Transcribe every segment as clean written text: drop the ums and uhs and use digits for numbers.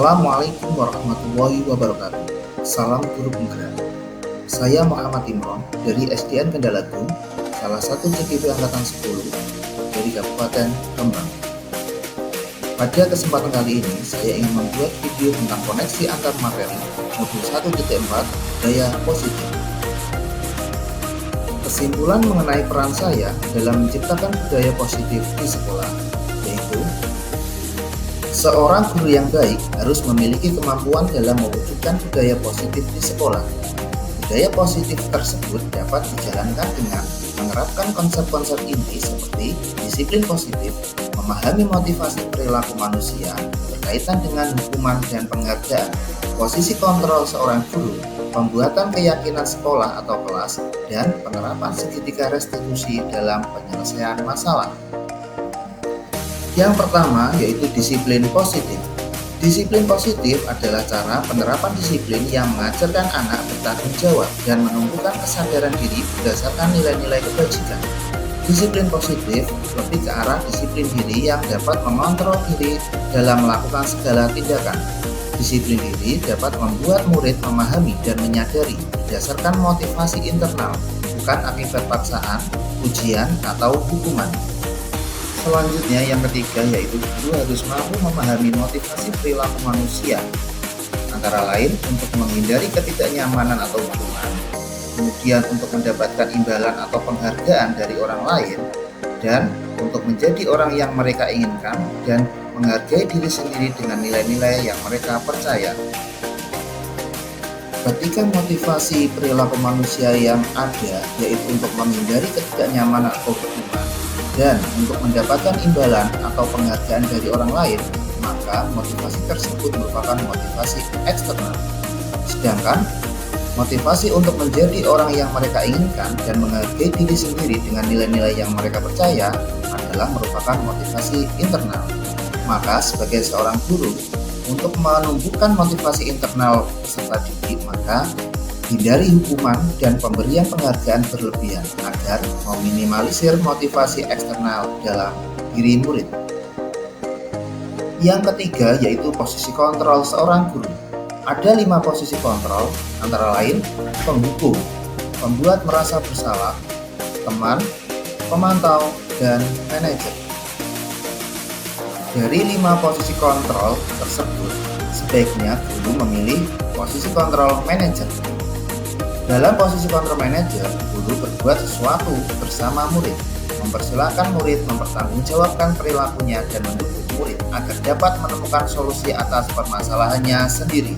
Assalamualaikum warahmatullahi wabarakatuh. Salam guru penggerak. Saya Muhammad Imron dari SDN Kendalagung, salah satu CGP Angkatan 10 dari Kabupaten Rembang. Pada kesempatan kali ini, saya ingin membuat video tentang koneksi antar materi modul 1.4 daya positif. Kesimpulan mengenai peran saya dalam menciptakan budaya positif di sekolah, yaitu seorang guru yang baik harus memiliki kemampuan dalam mewujudkan budaya positif di sekolah. Budaya positif tersebut dapat dijalankan dengan menerapkan konsep-konsep inti seperti disiplin positif, memahami motivasi perilaku manusia berkaitan dengan hukuman dan penghargaan, posisi kontrol seorang guru, pembuatan keyakinan sekolah atau kelas, dan penerapan segitiga restitusi dalam penyelesaian masalah. Yang pertama yaitu disiplin positif. Disiplin positif adalah cara penerapan disiplin yang mengajarkan anak bertanggung jawab dan menumbuhkan kesadaran diri berdasarkan nilai-nilai kebajikan. Disiplin positif lebih ke arah disiplin diri yang dapat mengontrol diri dalam melakukan segala tindakan. Disiplin diri dapat membuat murid memahami dan menyadari berdasarkan motivasi internal, bukan akibat paksaan, ujian, atau hukuman. Selanjutnya yang ketiga yaitu guru harus mampu memahami motivasi perilaku manusia, antara lain untuk menghindari ketidaknyamanan atau hukuman, kemudian untuk mendapatkan imbalan atau penghargaan dari orang lain, dan untuk menjadi orang yang mereka inginkan dan menghargai diri sendiri dengan nilai-nilai yang mereka percaya. Ketika motivasi perilaku manusia yang ada yaitu untuk menghindari ketidaknyamanan atau hukuman dan untuk mendapatkan imbalan atau penghargaan dari orang lain, maka motivasi tersebut merupakan motivasi eksternal. Sedangkan motivasi untuk menjadi orang yang mereka inginkan dan menghargai diri sendiri dengan nilai-nilai yang mereka percaya adalah merupakan motivasi internal. Maka sebagai seorang guru, untuk menumbuhkan motivasi internal peserta didik, maka hindari hukuman dan pemberian penghargaan berlebihan agar meminimalisir motivasi eksternal dalam diri murid. Yang ketiga yaitu posisi kontrol seorang guru. Ada 5 posisi kontrol, antara lain penghukum, pembuat merasa bersalah, teman, pemantau, dan manajer. Dari 5 posisi kontrol tersebut, sebaiknya guru memilih posisi kontrol manajer. Dalam posisi kontrol manajer, guru berbuat sesuatu bersama murid, mempersilahkan murid mempertanggungjawabkan perilakunya dan mendukung murid agar dapat menemukan solusi atas permasalahannya sendiri.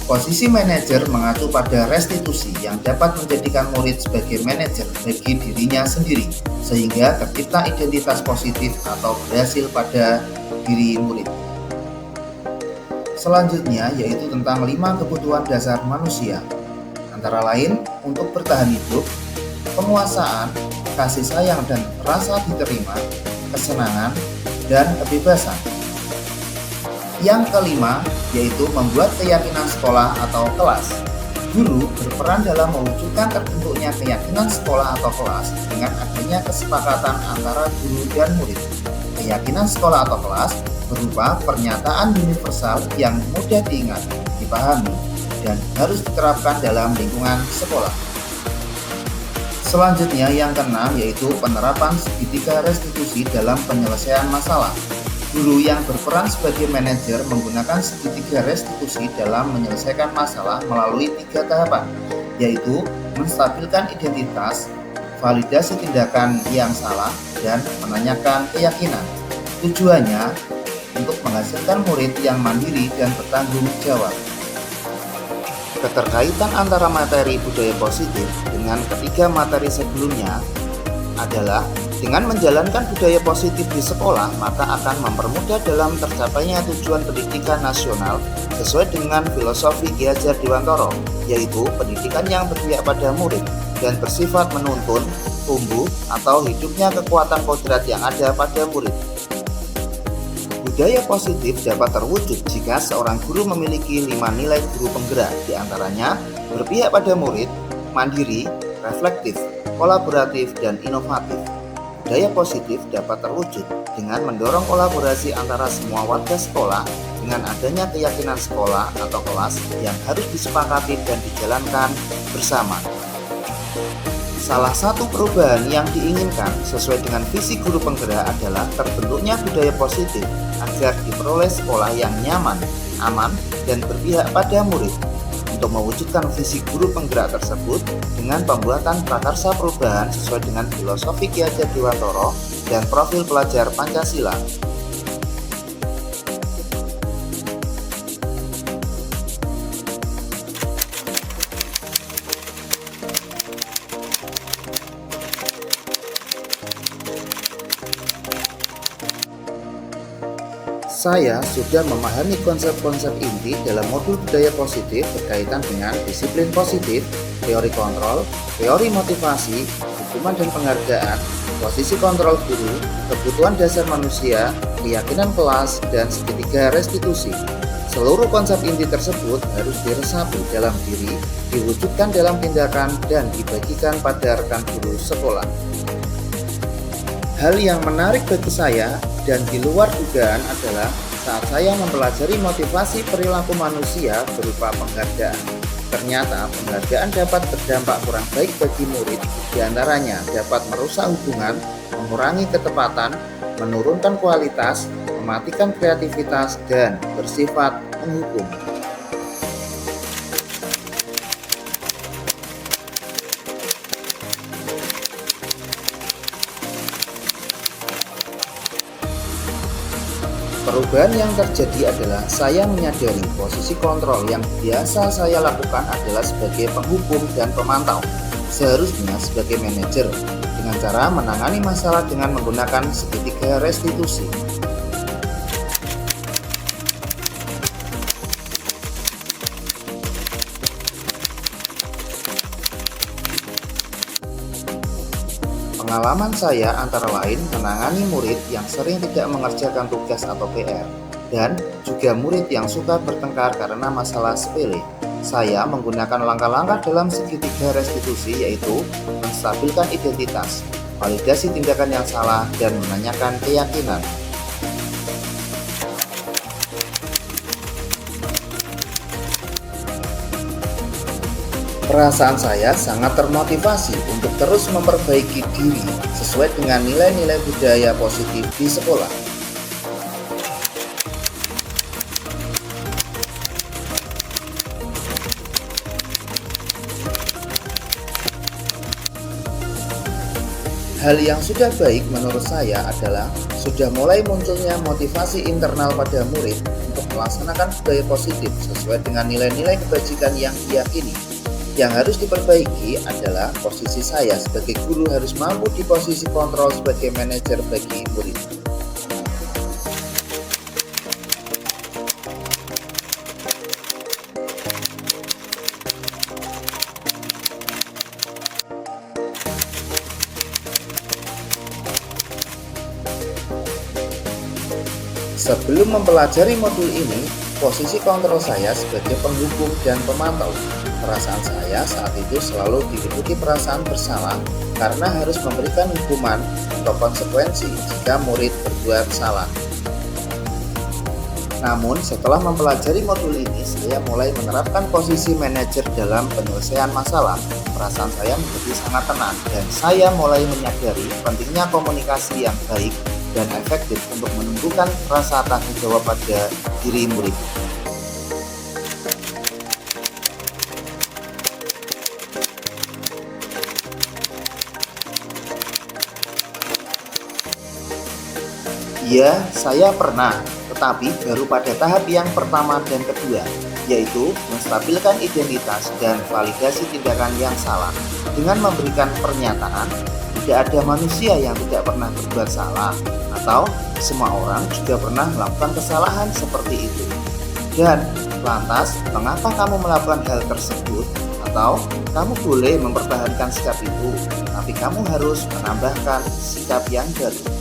Posisi manajer mengacu pada restitusi yang dapat menjadikan murid sebagai manajer bagi dirinya sendiri, sehingga tercipta identitas positif atau berhasil pada diri murid. Selanjutnya yaitu tentang 5 kebutuhan dasar manusia, antara lain untuk bertahan hidup, penguasaan, kasih sayang dan rasa diterima, kesenangan, dan kebebasan. Yang kelima yaitu membuat keyakinan sekolah atau kelas. Guru berperan dalam mewujudkan terbentuknya keyakinan sekolah atau kelas dengan adanya kesepakatan antara guru dan murid. Keyakinan sekolah atau kelas berupa pernyataan universal yang mudah diingat, dipahami, dan harus diterapkan dalam lingkungan sekolah. Selanjutnya yang keenam yaitu penerapan segitiga restitusi dalam penyelesaian masalah. Guru yang berperan sebagai manajer menggunakan segitiga restitusi dalam menyelesaikan masalah melalui 3 tahapan, yaitu menstabilkan identitas, validasi tindakan yang salah, dan menanyakan keyakinan. Tujuannya untuk menghasilkan murid yang mandiri dan bertanggung jawab. Keterkaitan antara materi budaya positif dengan ketiga materi sebelumnya adalah dengan menjalankan budaya positif di sekolah, maka akan mempermudah dalam tercapainya tujuan pendidikan nasional sesuai dengan filosofi Ki Hajar Dewantoro, yaitu pendidikan yang berpihak pada murid dan bersifat menuntun, tumbuh, atau hidupnya kekuatan kodrat yang ada pada murid. Budaya positif dapat terwujud jika seorang guru memiliki 5 nilai guru penggerak, diantaranya berpihak pada murid, mandiri, reflektif, kolaboratif, dan inovatif. budaya positif dapat terwujud dengan mendorong kolaborasi antara semua warga sekolah dengan adanya keyakinan sekolah atau kelas yang harus disepakati dan dijalankan bersama. Salah satu perubahan yang diinginkan sesuai dengan visi guru penggerak adalah terbentuknya budaya positif agar diperoleh sekolah yang nyaman, aman, dan berpihak pada murid. Untuk mewujudkan visi guru penggerak tersebut dengan pembuatan prakarsa perubahan sesuai dengan filosofi Ki Hajar Dewantara dan profil pelajar Pancasila. Saya sudah memahami konsep-konsep inti dalam modul budaya positif berkaitan dengan disiplin positif, teori kontrol, teori motivasi, hukuman dan penghargaan, posisi kontrol guru, kebutuhan dasar manusia, keyakinan kelas, dan segitiga restitusi. Seluruh konsep inti tersebut harus diresapi dalam diri, diwujudkan dalam tindakan, dan dibagikan pada rekan guru sekolah. Hal yang menarik bagi saya dan di luar dugaan adalah saat saya mempelajari motivasi perilaku manusia berupa penghargaan. Ternyata penghargaan dapat berdampak kurang baik bagi murid, diantaranya dapat merusak hubungan, mengurangi ketepatan, menurunkan kualitas, mematikan kreativitas, dan bersifat menghukum. Perubahan yang terjadi adalah saya menyadari posisi kontrol yang biasa saya lakukan adalah sebagai penghukum dan pemantau, seharusnya sebagai manajer, dengan cara menangani masalah dengan menggunakan segitiga restitusi. Pengalaman saya antara lain menangani murid yang sering tidak mengerjakan tugas atau PR, dan juga murid yang suka bertengkar karena masalah sepele. Saya menggunakan langkah-langkah dalam segitiga restitusi, yaitu menstabilkan identitas, validasi tindakan yang salah, dan menanyakan keyakinan. Perasaan saya sangat termotivasi untuk terus memperbaiki diri sesuai dengan nilai-nilai budaya positif di sekolah. Hal yang sudah baik menurut saya adalah sudah mulai munculnya motivasi internal pada murid untuk melaksanakan budaya positif sesuai dengan nilai-nilai kebajikan yang diyakini. Yang harus diperbaiki adalah posisi saya sebagai guru harus mampu di posisi kontrol sebagai manajer bagi murid. Sebelum mempelajari modul ini, posisi kontrol saya sebagai penghukum dan pemantau. Perasaan saya saat itu selalu diliputi perasaan bersalah karena harus memberikan hukuman atau konsekuensi jika murid berbuat salah. Namun setelah mempelajari modul ini, saya mulai menerapkan posisi manajer dalam penyelesaian masalah. Perasaan saya menjadi sangat tenang dan saya mulai menyadari pentingnya komunikasi yang baik dan efektif untuk menumbuhkan rasa tanggung jawab pada diri murid. Ya, saya pernah, tetapi baru pada tahap yang pertama dan kedua, yaitu menstabilkan identitas dan validasi tindakan yang salah dengan memberikan pernyataan tidak ada manusia yang tidak pernah berbuat salah, atau semua orang juga pernah melakukan kesalahan seperti itu. Dan lantas, mengapa kamu melakukan hal tersebut? Atau kamu boleh mempertahankan sikap itu, tapi kamu harus menambahkan sikap yang baru.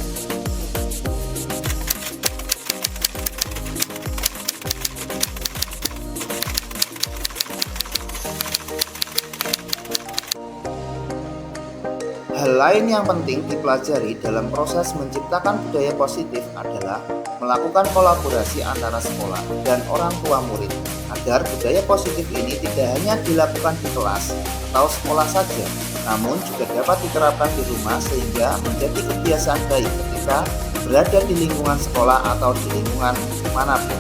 Hal lain yang penting dipelajari dalam proses menciptakan budaya positif adalah melakukan kolaborasi antara sekolah dan orang tua murid agar budaya positif ini tidak hanya dilakukan di kelas atau sekolah saja, namun juga dapat diterapkan di rumah sehingga menjadi kebiasaan baik ketika berada di lingkungan sekolah atau di lingkungan manapun.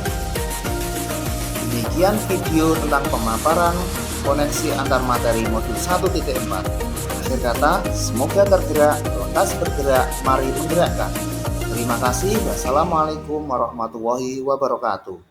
Demikian video tentang pemaparan koneksi antar materi modul 1.4. Akhir kata, semoga tergerak, lekas bergerak, mari menggerakkan. Terima kasih. Wassalamualaikum warahmatullahi wabarakatuh.